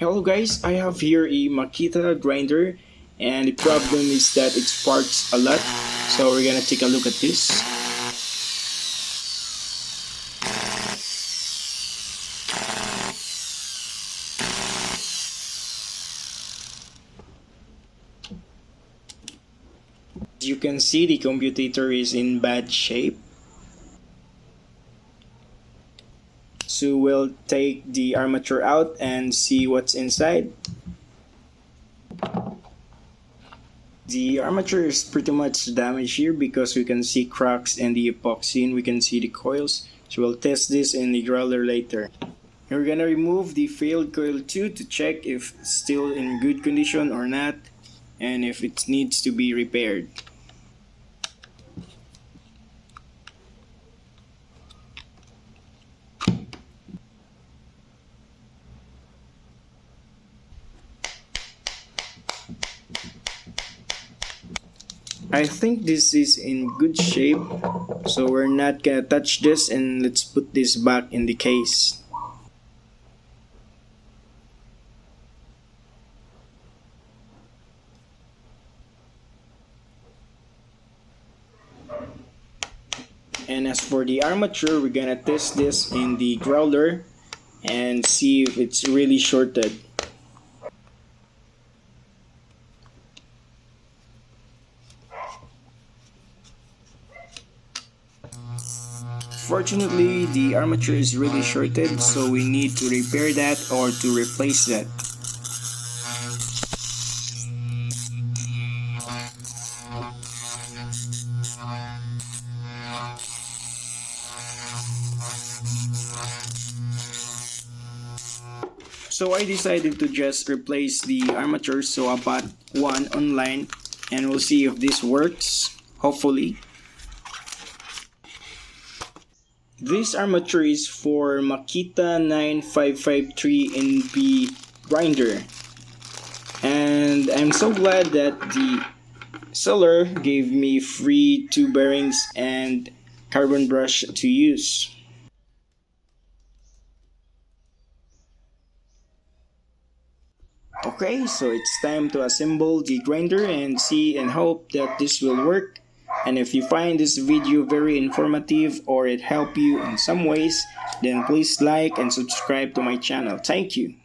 Hello guys, I have here a Makita Grinder and the problem is that it sparks a lot. So we're gonna take a look at this. As you can see, the computer is in bad shape. So we'll take the armature out and see what's inside. The armature is pretty much damaged here because we can see cracks in the epoxy and we can see the coils. So we'll test this in the growler later. We're gonna remove the failed coil 2 to check if it's still in good condition or not and if it needs to be repaired. I think this is in good shape, so we're not gonna touch this and let's put this back in the case. And as for the armature, we're gonna test this in the growler and see if it's really shorted. Fortunately, the armature is really shorted, so we need to repair that or to replace that. So I decided to just replace the armature, so I bought one online and we'll see if this works, hopefully. This armature is for Makita 9553NB grinder. And I'm so glad that the seller gave me free 2 bearings and carbon brush to use. Okay, so it's time to assemble the grinder and see and hope that this will work. And if you find this video very informative or it helped you in some ways, then please like and subscribe to my channel. Thank you.